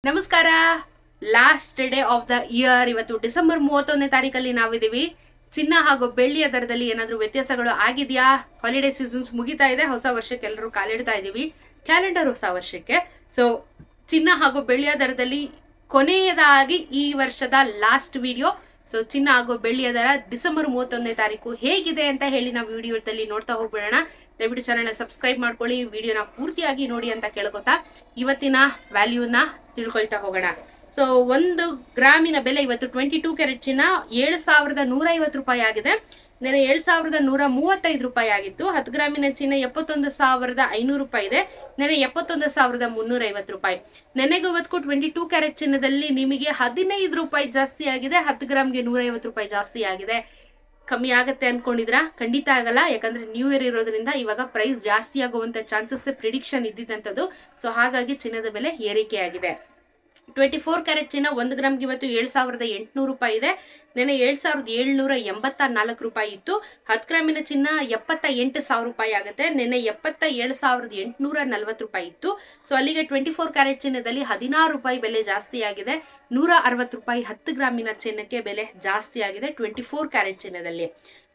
ನಮಸ್ಕಾರ. Last day of the year. ಇವತ್ತು December 31ನೇ ತಾರೀಕಲ್ಲಿ ನಾವಿದ್ದೀವಿ. ಚಿನ್ನ ಹಾಗೂ ಬೆಳ್ಳಿಯ ದರದಲ್ಲಿ ಏನಾದರೂ ವ್ಯತ್ಯಾಸಗಳು ಆಗಿದೆಯಾ? ಹಾಲಿಡೇ ಸೀಸನ್ಸ್ ಮುಗಿತಾ ಇದೆ, ಹೊಸ ವರ್ಷಕ್ಕೆ ಎಲ್ಲರೂ ಕಾಲಿಡ್ತಾ ಇದ್ದೀವಿ, ಕ್ಯಾಲೆಂಡರ್ ಹೊಸ ವರ್ಷಕ್ಕೆ. ಸೊ ಚಿನ್ನ ಹಾಗೂ ಬೆಳ್ಳಿಯ ದರದಲ್ಲಿ ಕೊನೆಯದಾಗಿ ಈ ವರ್ಷದ ಲಾಸ್ಟ್ ವಿಡಿಯೋ. ಸೊ ಚಿನ್ನ ಹಾಗೂ ಬೆಳ್ಳಿಯ ದರ ಡಿಸೆಂಬರ್ 31ನೇ ತಾರೀಕು ಹೇಗಿದೆ ಅಂತ ಹೇಳಿ ನಾವು ವಿಡಿಯೋದಲ್ಲಿ ನೋಡ್ತಾ ಹೋಗ್ಬಿಡೋಣ. ದಯವಿಟ್ಟು ಚಾನಲ್ನ ಸಬ್ಸ್ಕ್ರೈಬ್ ಮಾಡ್ಕೊಳ್ಳಿ, ವಿಡಿಯೋನ ಪೂರ್ತಿಯಾಗಿ ನೋಡಿ ಅಂತ ಕೇಳ್ಕೊತಾ ಇವತ್ತಿನ ವ್ಯಾಲ್ಯೂನ ತಿಳ್ಕೊಳ್ತಾ ಹೋಗೋಣ. ಸೊ 1 ಗ್ರಾಮಿನ ಬೆಲೆ ಇವತ್ತು 22 ಕ್ಯಾರೆಟ್ ಚಿನ್ನ 7,150 ರೂಪಾಯಿ ಆಗಿದೆ. ನೆನೆ 7,135 ರೂಪಾಯಿ ಆಗಿತ್ತು. 10 ಗ್ರಾಮಿನ ಚಿನ್ನ 71,500 ರೂಪಾಯಿ ಇದೆ. ನೆನೆ 71,350 ರೂಪಾಯಿ. ನೆನೆಗೂ ಇವತ್ತು 22 ಕ್ಯಾರೆಟ್ ಚಿನ್ನದಲ್ಲಿ ನಿಮಗೆ 15 ರೂಪಾಯಿ ಜಾಸ್ತಿ ಆಗಿದೆ. 10 ಗ್ರಾಮ್ಗೆ 150 ರೂಪಾಯಿ ಜಾಸ್ತಿ ಆಗಿದೆ. ಕಮ್ಮಿ ಆಗತ್ತೆ ಅನ್ಕೊಂಡಿದ್ರಾ? ಖಂಡಿತ ಆಗಲ್ಲ. ಯಾಕಂದ್ರೆ ನ್ಯೂ ಇಯರ್ ಇರೋದ್ರಿಂದ ಇವಾಗ ಪ್ರೈಸ್ ಜಾಸ್ತಿ ಆಗುವಂತ ಚಾನ್ಸಸ್ ಪ್ರಿಡಿಕ್ಷನ್ ಇದ್ದಿದ್ದಂಥದ್ದು. ಸೊ ಹಾಗಾಗಿ ಚಿನ್ನದ ಬೆಲೆ ಏರಿಕೆ ಆಗಿದೆ. 24 ಕ್ಯಾರೆಟ್ ಚಿನ್ನ 1 ಗ್ರಾಮ್ಗೆ ಇವತ್ತು 7,800 ರೂಪಾಯಿ ಇದೆ. ನೆನೆ 7,784 ರೂಪಾಯಿ ಇತ್ತು. 10 ಗ್ರಾಮಿನ ಚಿನ್ನ 78,000 ರೂಪಾಯಿ ಆಗುತ್ತೆ. ನೆನೆ 77,840 ರೂಪಾಯಿ ಇತ್ತು. ಸೊ ಅಲ್ಲಿಗೆ 24 ಕ್ಯಾರೆಟ್ ಚಿನ್ನದಲ್ಲಿ 16 ರೂಪಾಯಿ ಬೆಲೆ ಜಾಸ್ತಿ ಆಗಿದೆ. 160 ರೂಪಾಯಿ 10 ಗ್ರಾಮಿನ ಚಿನ್ನಕ್ಕೆ ಬೆಲೆ ಜಾಸ್ತಿ ಆಗಿದೆ 24 ಕ್ಯಾರೆಟ್ ಚಿನ್ನದಲ್ಲಿ.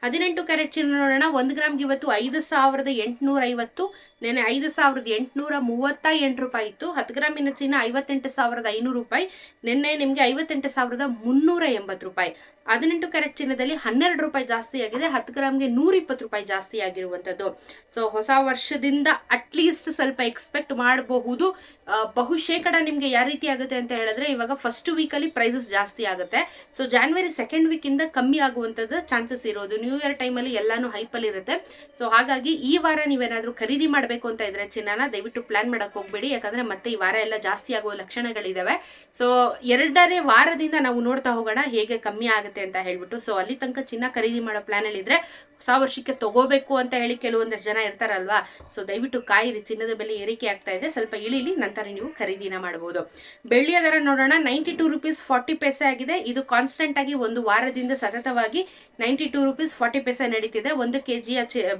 18 ಕ್ಯಾರೆಟ್ ಚಿನ್ನ ನೋಡೋಣ. 1 ಗ್ರಾಮ್ಗೆ ಇವತ್ತು 5,850, ನೆನೆ 5,838 ರೂಪಾಯಿ ಇತ್ತು. 10 ಗ್ರಾಮಿನ ಚಿನ್ನ 58,500 ರೂಪಾಯಿ, ನೆನ್ನೆ ನಿಮಗೆ 58,380 ರೂಪಾಯಿ. 18 ಕ್ಯಾರೆಟ್ ಚಿನ್ನದಲ್ಲಿ 12 ರೂಪಾಯಿ ಜಾಸ್ತಿ ಆಗಿದೆ. 10 ಗ್ರಾಮ್ಗೆ 120 ರೂಪಾಯಿ ಜಾಸ್ತಿ ಆಗಿರುವಂಥದ್ದು. ಸೊ ಹೊಸ ವರ್ಷದಿಂದ ಅಟ್ಲೀಸ್ಟ್ ಸ್ವಲ್ಪ ಎಕ್ಸ್ಪೆಕ್ಟ್ ಮಾಡಬಹುದು. ಬಹುಶೇಕಡ ನಿಮ್ಗೆ ಯಾವ ರೀತಿ ಆಗುತ್ತೆ ಅಂತ ಹೇಳಿದ್ರೆ, ಇವಾಗ ಫಸ್ಟ್ ವೀಕಲ್ಲಿ ಪ್ರೈಸಸ್ ಜಾಸ್ತಿ ಆಗುತ್ತೆ. ಸೊ ಜಾನ್ವರಿ 2nd ವೀಕಿಂದ ಕಮ್ಮಿ ಆಗುವಂಥದ್ದು ಚಾನ್ಸಸ್ ಇರೋದು. ನ್ಯೂ ಇಯರ್ ಟೈಮಲ್ಲಿ ಎಲ್ಲಾನು ಹೈಪಲ್ಲಿ ಇರುತ್ತೆ. ಸೊ ಹಾಗಾಗಿ ಈ ವಾರ ನೀವೇನಾದ್ರೂ ಖರೀದಿ ಮಾಡಬೇಕು ಅಂತ ಇದ್ರೆ ಚಿನ್ನನ ದಯವಿಟ್ಟು ಪ್ಲಾನ್ ಮಾಡಕ್ ಹೋಗ್ಬೇಡಿ. ಯಾಕಂದ್ರೆ ಮತ್ತೆ ಈ ವಾರ ಎಲ್ಲ ಜಾಸ್ತಿ ಆಗುವ ಲಕ್ಷಣಗಳಿದಾವೆ. ಸೊ 2ನೇ ವಾರದಿಂದ ನಾವು ನೋಡ್ತಾ ಹೋಗೋಣ ಹೇಗೆ ಕಮ್ಮಿ ಆಗುತ್ತೆ ಅಂತ ಹೇಳ್ಬಿಟ್ಟು. ಸೊ ಅಲ್ಲಿ ತನಕ ಚಿನ್ನ ಖರೀದಿ ಮಾಡೋ ಪ್ಲಾನ್ ಅಲ್ಲಿ ಇದ್ರೆ, ಹೊಸ ವರ್ಷಕ್ಕೆ ತಗೋಬೇಕು ಅಂತ ಹೇಳಿ ಕೆಲವೊಂದಷ್ಟು ಜನ ಇರ್ತಾರಲ್ವಾ, ಸೊ ದಯವಿಟ್ಟು ಕಾಯಿರಿ. ಚಿನ್ನದ ಬೆಲೆ ಏರಿಕೆ ಆಗ್ತಾ ಇದೆ, ಸ್ವಲ್ಪ ಇಳಿಲಿ, ನಂತರ ನೀವು ಖರೀದಿನ ಮಾಡಬಹುದು. ಬೆಳ್ಳಿಯ ದರ ನೋಡೋಣ. 92 ರೂಪೀಸ್ 40 ಪೈಸೆ ಆಗಿದೆ. ಇದು ಕಾನ್ಸ್ಟೆಂಟ್ ಆಗಿ ಒಂದು ವಾರದಿಂದ ಸತತವಾಗಿ 92 ರೂಪೀಸ್ 40 ಪೈಸೆ ನಡೀತಿದೆ. 1 kg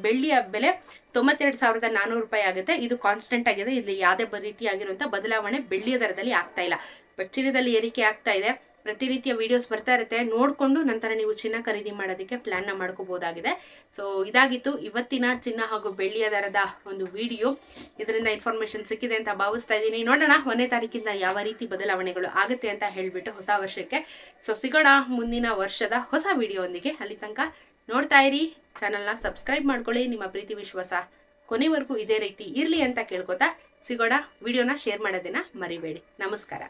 ಬೆಳ್ಳಿಯ ಬೆಲೆ 92,400 ರೂಪಾಯಿ ಆಗುತ್ತೆ. ಇದು ಕಾನ್ಸ್ಟೆಂಟ್ ಆಗಿದೆ. ಇಲ್ಲಿ ಯಾವುದೇ ರೀತಿಯಾಗಿರುವಂತಹ ಬದಲಾವಣೆ ಬೆಳ್ಳಿಯ ದರದಲ್ಲಿ ಆಗ್ತಾ ಇಲ್ಲ. ಬಟ್ ಚಿನ್ನದಲ್ಲಿ ಏರಿಕೆ ಆಗ್ತಾ ಇದೆ. ಪ್ರತಿ ರೀತಿಯ ವಿಡಿಯೋಸ್ ಬರ್ತಾ ಇರುತ್ತೆ, ನೋಡಿಕೊಂಡು ನಂತರ ನೀವು ಚಿನ್ನ ಖರೀದಿ ಮಾಡೋದಕ್ಕೆ ಪ್ಲಾನ್ನ ಮಾಡ್ಕೋಬಹುದಾಗಿದೆ. ಸೊ ಇದಾಗಿತ್ತು ಇವತ್ತಿನ ಚಿನ್ನ ಹಾಗೂ ಬೆಳ್ಳಿಯ ದರದ ಒಂದು ವಿಡಿಯೋ. ಇದರಿಂದ ಇನ್ಫಾರ್ಮೇಶನ್ ಸಿಕ್ಕಿದೆ ಅಂತ ಭಾವಿಸ್ತಾ ಇದ್ದೀನಿ. ನೋಡೋಣ 1ನೇ ತಾರೀಕಿಂದ ಯಾವ ರೀತಿ ಬದಲಾವಣೆಗಳು ಆಗುತ್ತೆ ಅಂತ ಹೇಳ್ಬಿಟ್ಟು ಹೊಸ ವರ್ಷಕ್ಕೆ. ಸೊ ಸಿಗೋಣ ಮುಂದಿನ ವರ್ಷದ ಹೊಸ ವಿಡಿಯೋಂದಿಗೆ. ಅಲ್ಲಿ ತನಕ ನೋಡ್ತಾ ಇರಿ, ಚಾನಲ್ನ ಸಬ್ಸ್ಕ್ರೈಬ್ ಮಾಡ್ಕೊಳ್ಳಿ. ನಿಮ್ಮ ಪ್ರೀತಿ ವಿಶ್ವಾಸ ಕೊನೆವರೆಗೂ ಇದೇ ರೀತಿ ಇರಲಿ ಅಂತ ಕೇಳ್ಕೊತಾ ಸಿಗೋಣ. ವಿಡಿಯೋನ ಶೇರ್ ಮಾಡೋದನ್ನ ಮರಿಬೇಡಿ. ನಮಸ್ಕಾರ.